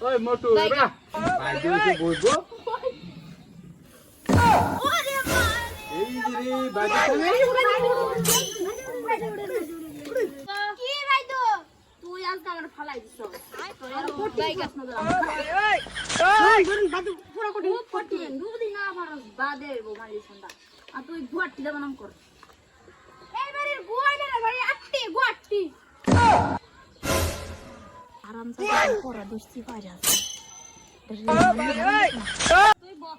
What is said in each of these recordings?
ওই মোটু এবা ভাই দিকে বইবো ওরে মা এই রে বাজে কি ভাই তো তুই আজকে আমার ফালাই দিছ তোর বাইক আসনা ধরুন বাদু পুরো কোটি পটি দুদিন না ভারস বাদে মারি সন্ধ্যা আর তুই গুয়াটি দেব নাম কর এইবারের গুয়াটি না ভাই আটটি গুয়াটি আরাম সে পড়া দুষ্টি পারে আছে তুই বল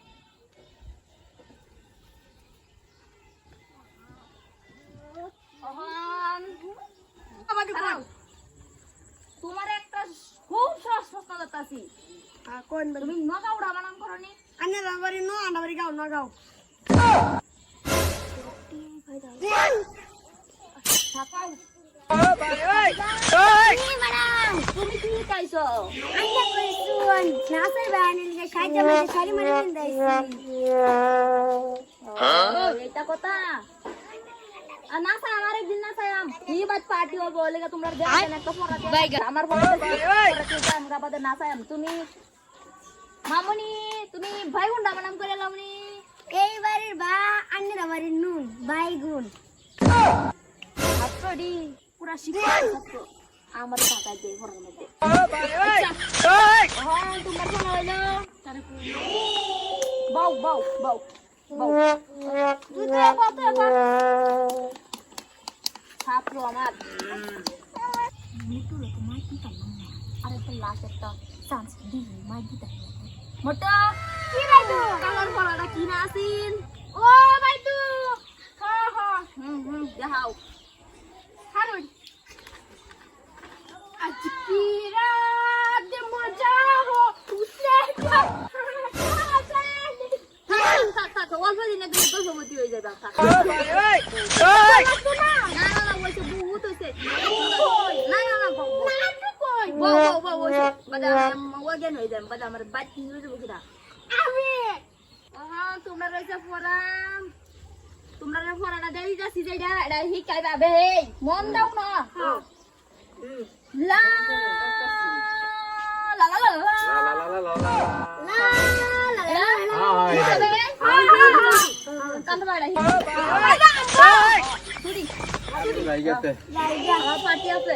তোমার একটা খুব সহজ প্রশ্ন করতেছি কোন তুমি নগাউড়া বানান করনি আনে রাবারি নো আনাবারি গাও না গাও ছাপাও তুমি ম্যাডাম তুমি কি চাইছো আন্না কইছুন নাসাই বানানি কে সাইজে মধ্যে সারি মারি দিন দাইছি এটা কথা আর না চাই আমার একদিন না চাই কি বাত পার্টি হবে বলেগা তোমরা দেখেন একটা পড়াতে আমার পড়াতে আমরা বাদে না চাই তুমি মামুনি তুমি ভাই গুন্ডা বানাম করে লামনি এইবারের বা আন্নে রাবারি নুন বাইগুন ছাত্রডি পুরা শিক্ষা ছাত্র আমার টাকা দিয়ে ঘরের মধ্যে হ্যাঁ তোমার ফোন হইলো বাউ বাউ বাউ বাউ তুই তো কত ছাত্র আমার মিটু তো মাই কি করলাম না আরে তো লাস্ট একটা চান্স দি মাই কি তাই মোটা কি ভাই তো কালার পড়াটা কি না আসিন ও ভাই তো হ্যাঁ হ্যাঁ দেখাও হারুন আজ কি রাত মজা হো উসে থাক অল্প দিনে তুমি তো সমতি হয়ে যাবে থাক না না ওইসে বহুত হইছে না কই বাউ বাউ ওইসে বাদা ওয়াগেন হয়ে যাবে বাদা আমার বাত নিয়ে যাবো কিনা আমি তোমরা রয়েছে ফোরাম তোমরা ফোরাটা দেই যাচ্ছি যে এটা শিকাই পাবে মন দাও না লা লা লা লা লাইগাতে পার্টি আছে